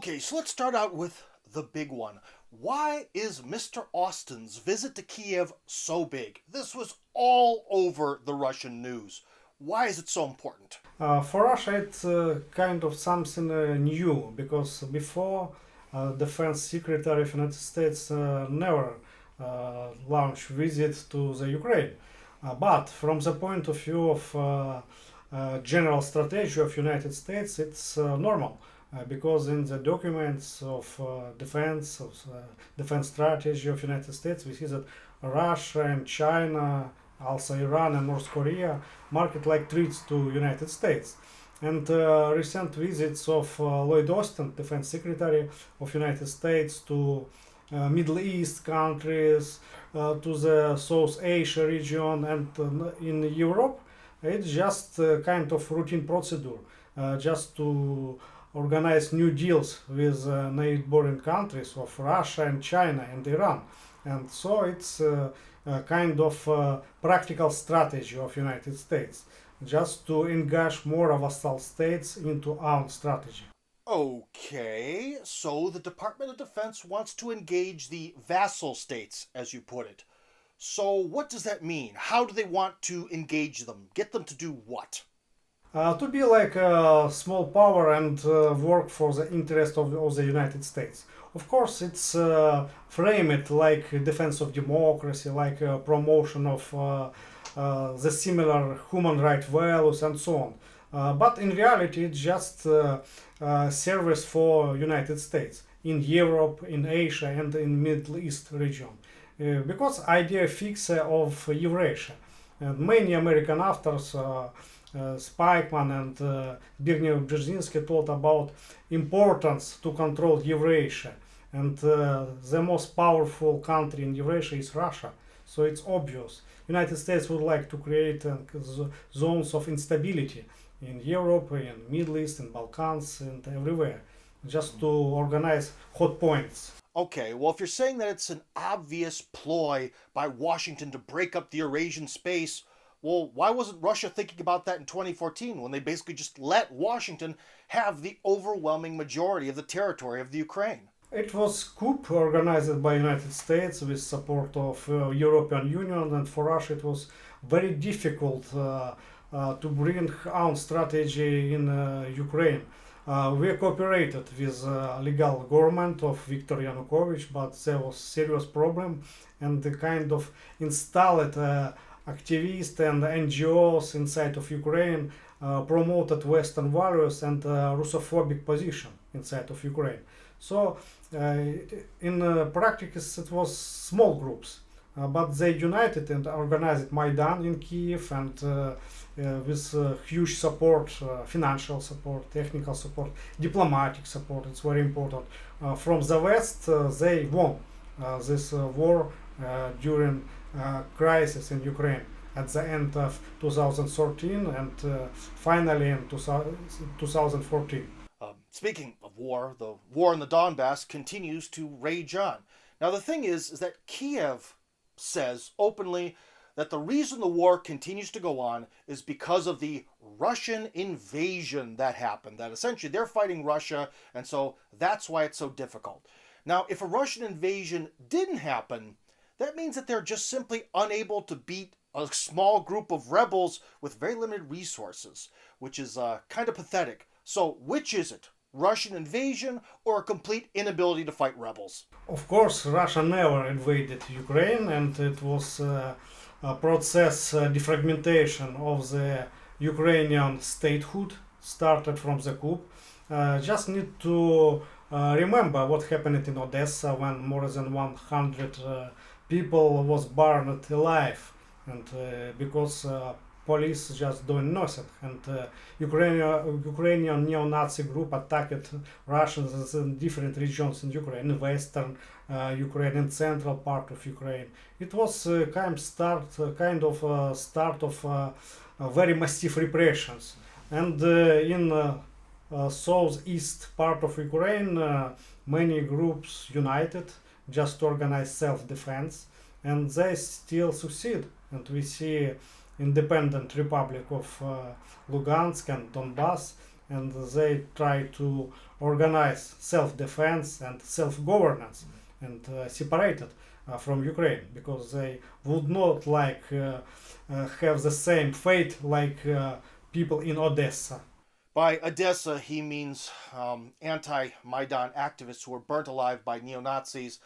Okay, so let's start out with the big one. Why is Mr. Austin's visit to Kiev so big? This was all over the Russian news. Why is it so important? For Russia, it's kind of something new because before Defense Secretary of United States never launched visit to the Ukraine. But from the point of view of general strategy of United States, it's normal because in the documents of defense strategy of United States, we see that Russia and China, also Iran and North Korea, market like treats to United States. And recent visits of Lloyd Austin, Defense Secretary of United States, to Middle East countries, to the South Asia region, and in Europe, it's just kind of routine procedure, just to organize new deals with neighboring countries of Russia and China and Iran. And so it's a kind of practical strategy of United States, just to engage more vassal states into our strategy. Okay, so the Department of Defense wants to engage the vassal states, as you put it. So, what does that mean? How do they want to engage them? Get them to do what? To be like a small power and work for the interest of the United States. Of course, it's framed like defense of democracy, like promotion of the similar human rights values and so on. But in reality, it's just service for United States in Europe, in Asia, and in Middle East region. Because idea fix of Eurasia. And many American authors Spikeman and Zbigniew Brzezinski told about importance to control Eurasia, and the most powerful country in Eurasia is Russia. So it's obvious. United States would like to create zones of instability in Europe, in Middle East, in Balkans, and everywhere, just to organize hot points. Okay, well, if you're saying that it's an obvious ploy by Washington to break up the Eurasian space, well, why wasn't Russia thinking about that in 2014 when they basically just let Washington have the overwhelming majority of the territory of the Ukraine? It was coup organized by United States with support of European Union, and for Russia it was very difficult to bring our strategy in Ukraine. We cooperated with legal government of Viktor Yanukovych, but there was serious problem, and the kind of installed activists and NGOs inside of Ukraine promoted Western values and Russophobic position inside of Ukraine. So in practice it was small groups, but they united and organized Maidan in Kiev, and with huge support, financial support, technical support, diplomatic support. It's very important. From the West, they won this war during crisis in Ukraine at the end of 2013 and finally in 2014. Speaking of war, the war in the Donbass continues to rage on. Now, the thing is that Kiev says openly that the reason the war continues to go on is because of the Russian invasion that happened. That essentially they're fighting Russia, and so that's why it's so difficult. Now, if a Russian invasion didn't happen, that means that they're just simply unable to beat a small group of rebels with very limited resources, which is kind of pathetic. So, which is it? Russian invasion or a complete inability to fight rebels? Of course, Russia never invaded Ukraine, and it was a process defragmentation of the Ukrainian statehood started from the coup. Just need to remember what happened in Odessa when more than 100 people was burned alive, and because police just doing nothing, and Ukrainian neo-Nazi group attacked Russians in different regions in Ukraine, in western Ukraine, in central part of Ukraine. It was kind of start of very massive repressions, and in southeast part of Ukraine, many groups united just to organize self-defense, and they still succeed. And we see independent Republic of Lugansk and Donbass and they try to organize self-defense and self-governance and separate it from Ukraine, because they would not like have the same fate like people in Odessa. By Odessa, he means anti-Maidan activists who were burnt alive by neo-Nazis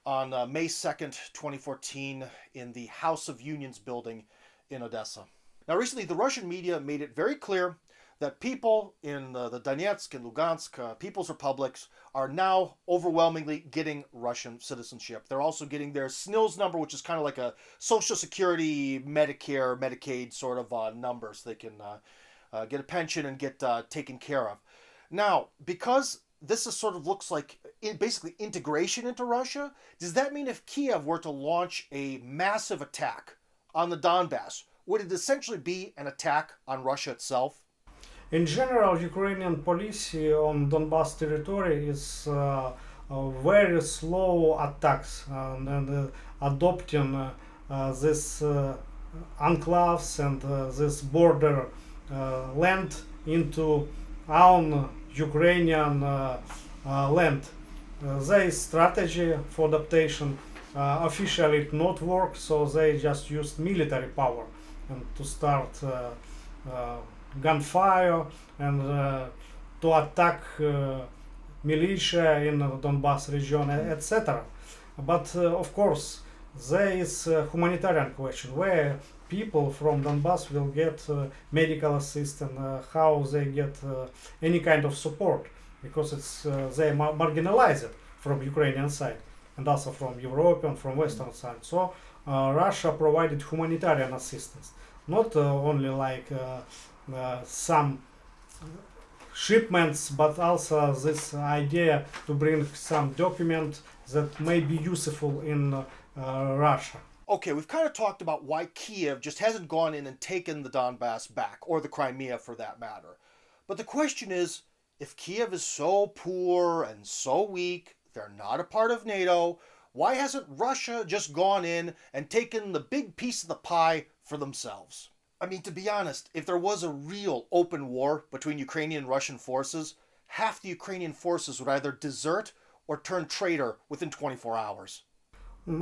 on May 2nd, 2014, in the House of Unions building in Odessa. Now, recently, the Russian media made it very clear that people in the Donetsk and Lugansk People's Republics are now overwhelmingly getting Russian citizenship. They're also getting their SNILS number, which is kind of like a Social Security, Medicare, Medicaid sort of number, so they can get a pension and get taken care of. Now, because this is sort of looks like basically integration into Russia, does that mean if Kiev were to launch a massive attack on the Donbass, would it essentially be an attack on Russia itself? In general, Ukrainian policy on Donbass territory is very slow attacks and adopting this enclaves and this border land into own Ukrainian land. Their strategy for adaptation officially it not work, so they just used military power and to start gunfire and to attack militia in Donbass region, etc. But of course, there is a humanitarian question where people from Donbass will get medical assistance, how they get any kind of support, because it's they marginalized from Ukrainian side and also from European, from Western side. So Russia provided humanitarian assistance, not only like some shipments, but also this idea to bring some document that may be useful in Russia. Okay, we've kind of talked about why Kiev just hasn't gone in and taken the Donbass back, or the Crimea for that matter. But the question is, if Kiev is so poor and so weak, they're not a part of NATO, why hasn't Russia just gone in and taken the big piece of the pie for themselves? I mean, to be honest, if there was a real open war between Ukrainian and Russian forces, half the Ukrainian forces would either desert or turn traitor within 24 hours.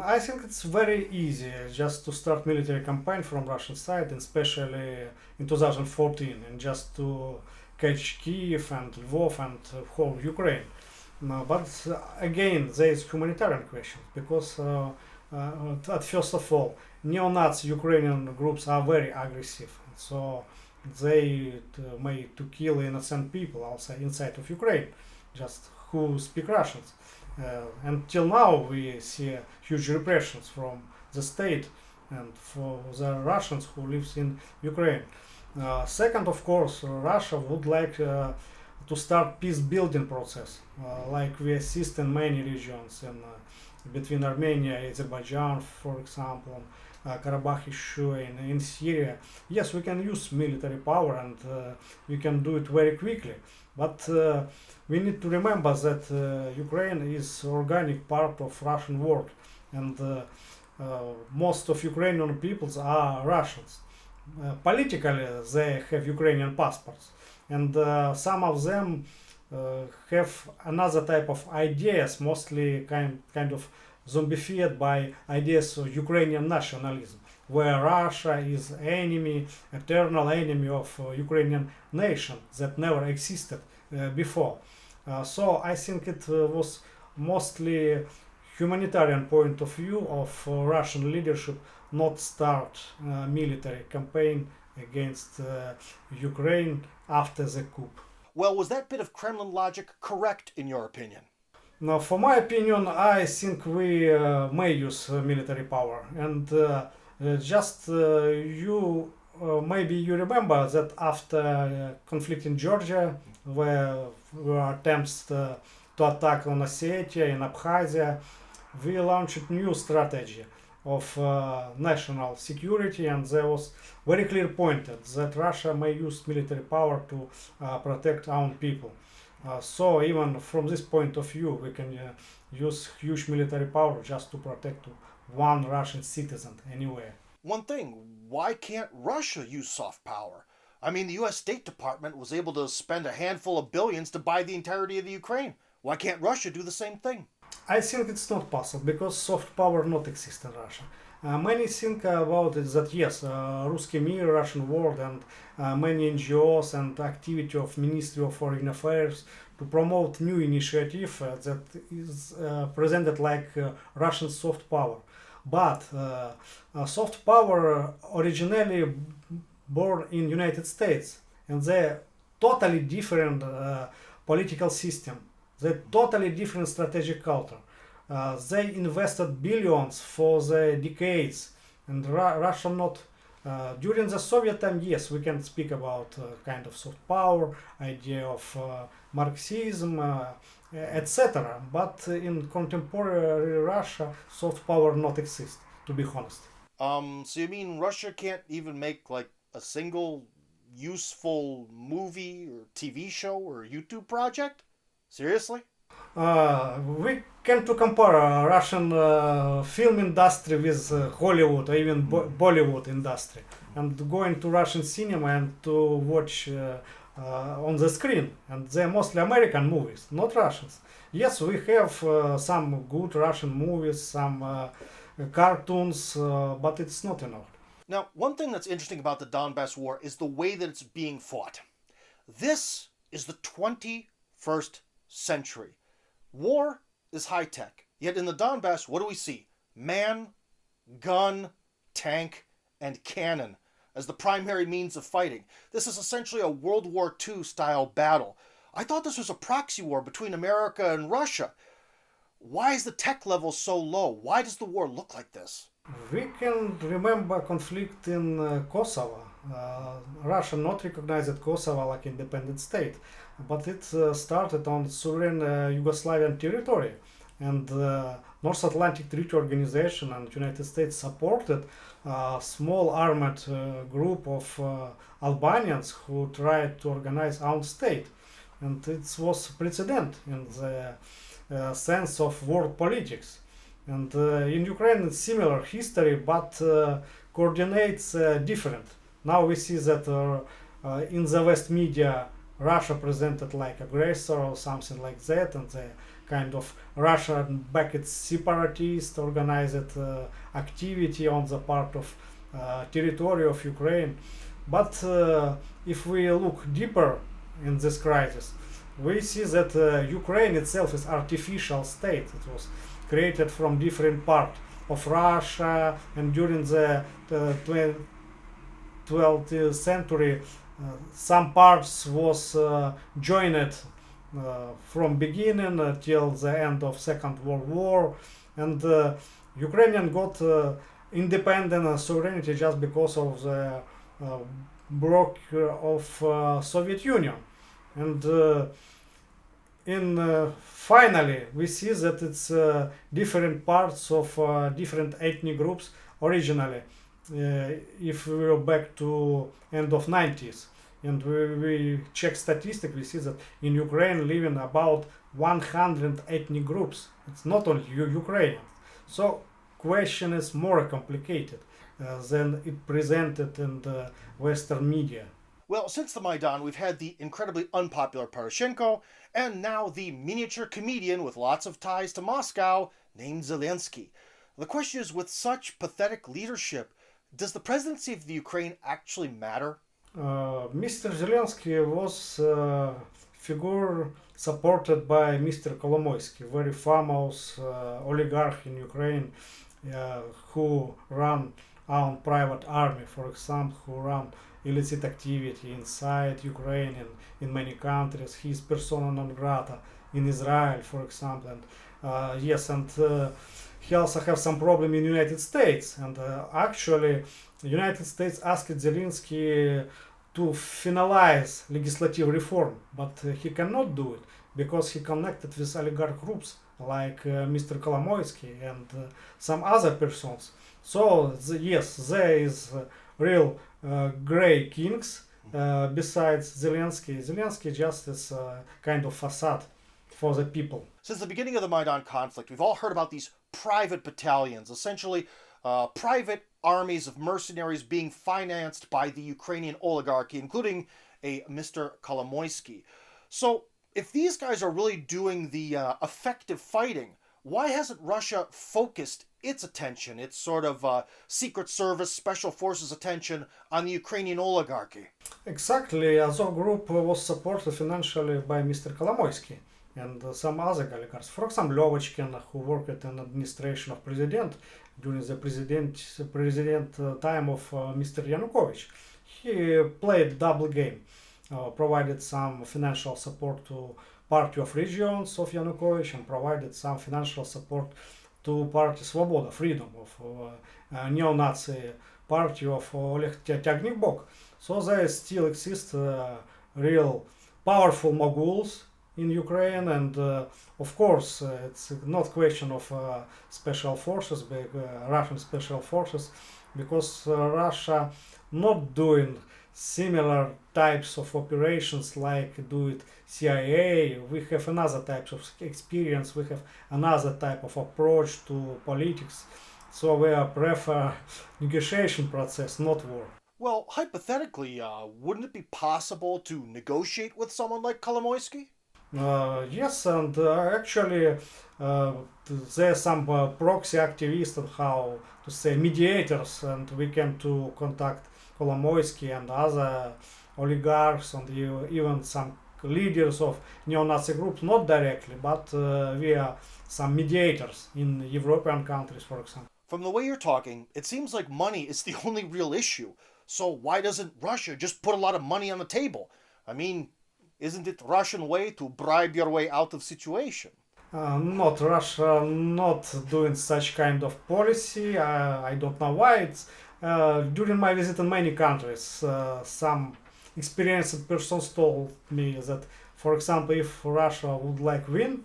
I think it's very easy just to start military campaign from Russian side, especially in 2014, and just to catch Kiev and Lvov and whole Ukraine. No, but again, there is humanitarian questions, because first of all, neo-Nazi Ukrainian groups are very aggressive, so they may to kill innocent people also inside of Ukraine, just who speak Russians. Until now, we see huge repressions from the state and for the Russians who lives in Ukraine. Second, of course, Russia would like to start peace building process, like we assist in many regions, in between Armenia and Azerbaijan, for example, Karabakh issue in Syria. Yes, we can use military power and we can do it very quickly, but we need to remember that Ukraine is organic part of Russian world, and most of Ukrainian peoples are Russians. Politically, they have Ukrainian passports, and some of them have another type of ideas, mostly kind of zombified by ideas of Ukrainian nationalism, where Russia is enemy, eternal enemy of Ukrainian nation that never existed before. So I think it was mostly humanitarian point of view of Russian leadership not start military campaign against Ukraine after the coup. Well, was that bit of Kremlin logic correct in your opinion? Now, for my opinion, I think we may use military power, and just you maybe you remember that after conflict in Georgia, where were attempts to attack on Ossetia and Abkhazia, we launched new strategy of national security, and there was very clear pointed that Russia may use military power to protect our own people. So even from this point of view, we can use huge military power just to protect one Russian citizen anywhere. One thing, why can't Russia use soft power? I mean, the US State Department was able to spend a handful of billions to buy the entirety of the Ukraine. Why can't Russia do the same thing? I think it's not possible because soft power not exists in Russia. Many think about it that yes, Ruski Mir, Russian world, and many NGOs and activity of Ministry of Foreign Affairs to promote new initiative that is presented like Russian soft power. But soft power originally born in United States, and they're totally different political system. They're totally different strategic culture. They invested billions for the decades, and Russia not. During the Soviet time, yes, we can speak about kind of soft power, idea of Marxism, etc. But in contemporary Russia, soft power not exist, to be honest. So you mean Russia can't even make like a single useful movie or TV show or YouTube project? Seriously? We can to compare Russian film industry with Hollywood or even Bollywood industry, and going to Russian cinema and to watch on the screen, and they're mostly American movies, not Russians. Yes, we have some good Russian movies, some cartoons, but it's not enough. Now, one thing that's interesting about the Donbass war is the way that it's being fought. This is the 21st century. War is high tech. Yet in the Donbass, what do we see? Man, gun, tank, and cannon as the primary means of fighting. This is essentially a World War II style battle. I thought this was a proxy war between America and Russia. Why is the tech level so low? Why does the war look like this? We can remember conflict in Kosovo. Russia not recognized Kosovo like independent state, but it started on sovereign Yugoslavian territory, and North Atlantic Treaty Organization and United States supported a small armed group of Albanians who tried to organize own state, and it was precedent in the sense of world politics. And in Ukraine, it's similar history, but coordinates different. Now we see that in the West media, Russia presented like aggressor or something like that, and the kind of Russia backed separatist organized activity on the part of territory of Ukraine. But if we look deeper in this crisis, we see that Ukraine itself is artificial state. It was created from different part of Russia, and during the 12th century some parts was joined from beginning till the end of Second World War, and Ukrainian got independent sovereignty just because of the block of Soviet Union. And finally we see that it's different parts of different ethnic groups originally. If we go back to end of 90s and we check statistics, we see that in Ukraine living about 100 ethnic groups. It's not only Ukrainian. So question is more complicated than it presented in the Western media. Well, since the Maidan, we've had the incredibly unpopular Poroshenko, and now the miniature comedian with lots of ties to Moscow named Zelensky. The question is, with such pathetic leadership, does the presidency of the Ukraine actually matter? Mr. Zelensky was a figure supported by Mr. Kolomoisky, very famous oligarch in Ukraine, who ran own private army, for example, who ran illicit activity inside Ukraine and in many countries. He is persona non grata in Israel, for example. And yes, and he also has some problem in United States. And actually, United States asked Zelensky to finalize legislative reform, but he cannot do it because he connected with oligarch groups like Mr. Kolomoisky and some other persons. So yes, there is real gray kings besides Zelensky. Zelensky just is a kind of facade for the people. Since the beginning of the Maidan conflict, we've all heard about these private battalions, essentially private armies of mercenaries being financed by the Ukrainian oligarchy, including a Mr. Kolomoisky. So, if these guys are really doing the effective fighting, why hasn't Russia focused its attention, its sort of secret service, special forces attention on the Ukrainian oligarchy? Exactly, Azov Group was supported financially by Mr. Kolomoisky and some other oligarchs. For example, Lovechkin, who worked in administration of president during the president time of Mr. Yanukovych. He played double game, provided some financial support to Party of Regions of Yanukovych and provided some financial support to Party Svoboda, Freedom of neo-Nazi party of Oleg Tyagnikbok. So there still exist real powerful moguls in Ukraine, and of course it's not question of special forces, Russian special forces, because Russia not doing similar types of operations like do it CIA. We have another types of experience. We have another type of approach to politics. So we prefer negotiation process, not war. Well, hypothetically, wouldn't it be possible to negotiate with someone like Kolomoisky? Yes, and actually there are some proxy activists and how to say mediators, and we can to contact Kolomoisky and other oligarchs and even some leaders of neo-Nazi groups, not directly, but via some mediators in European countries, for example. From the way you're talking, it seems like money is the only real issue. So why doesn't Russia just put a lot of money on the table? I mean, isn't it the Russian way to bribe your way out of situation? Not Russia, not doing such kind of policy. I don't know why. It's during my visit in many countries, some experienced persons told me that, for example, if Russia would like win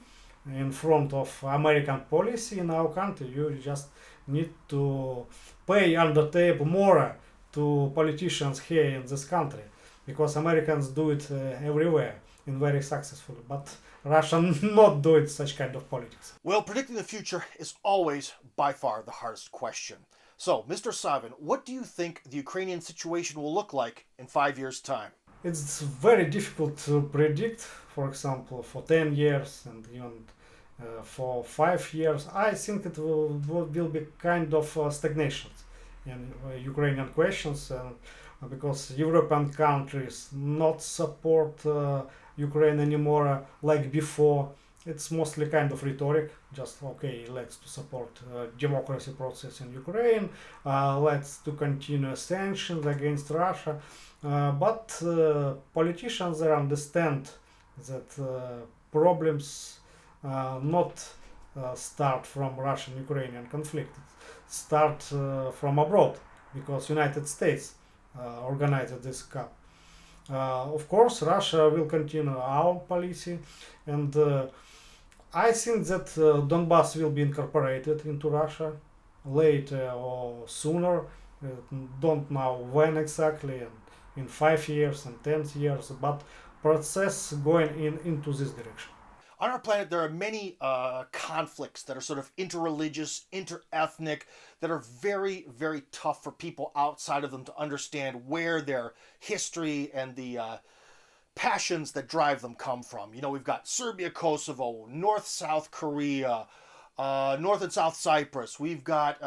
in front of American policy in our country, you just need to pay on the table more to politicians here in this country, because Americans do it everywhere and very successfully, but Russia not doing such kind of politics. Well, predicting the future is always by far the hardest question. So, Mr. Savin, what do you think the Ukrainian situation will look like in 5 years' time? It's very difficult to predict. For example, for 10 years and even for 5 years, I think it will be kind of stagnation in Ukrainian questions, because European countries not support Ukraine anymore like before. It's mostly kind of rhetoric, just okay, let's to support democracy process in Ukraine, let's to continue sanctions against Russia, but politicians they understand that problems not start from Russian-Ukrainian conflict, start from abroad, because United States organized this cup. Of course, Russia will continue our policy, and I think that Donbass will be incorporated into Russia later or sooner. Don't know when exactly, in 5 years and 10 years, but process going into this direction. On our planet, there are many conflicts that are sort of interreligious, interethnic, that are very, very tough for people outside of them to understand where their history and the passions that drive them come from. You know, we've got Serbia, Kosovo, North, South Korea, North and South Cyprus. We've got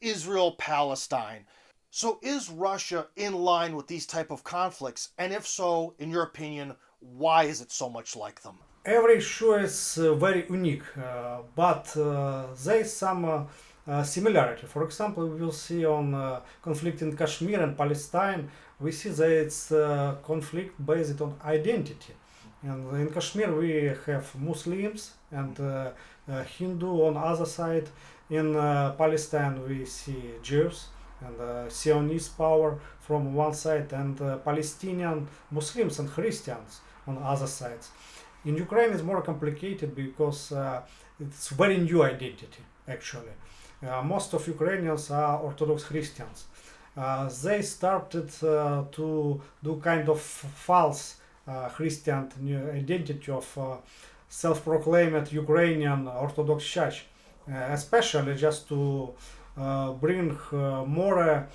Israel, Palestine. So is Russia in line with these type of conflicts? And if so, in your opinion, why is it so much like them? Every issue is very unique, but there is some similarity. For example, we will see on conflict in Kashmir and Palestine, we see that it's conflict based on identity. And in Kashmir we have Muslims and Hindu on other side. In Palestine we see Jews and Zionist power from one side, and Palestinian Muslims and Christians on other sides. In Ukraine it's more complicated because it's very new identity actually. Most of Ukrainians are Orthodox Christians. They started to do kind of false Christian identity of self-proclaimed Ukrainian Orthodox Church, especially just to bring more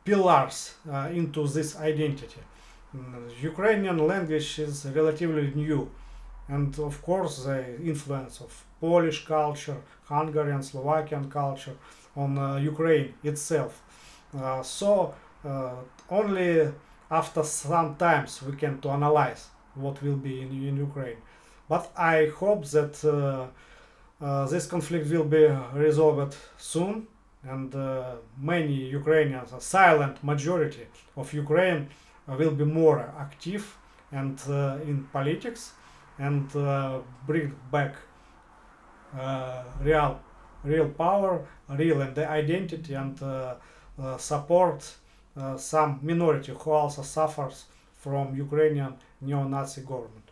pillars into this identity. Ukrainian language is relatively new, and of course the influence of Polish culture, Hungarian, Slovakian culture on Ukraine itself. So only after some times we can to analyze what will be in Ukraine. But I hope that this conflict will be resolved soon, and many Ukrainians, a silent majority of Ukraine, will be more active and in politics, and bring back real power, real and the identity, and support some minority who also suffers from Ukrainian neo-Nazi government.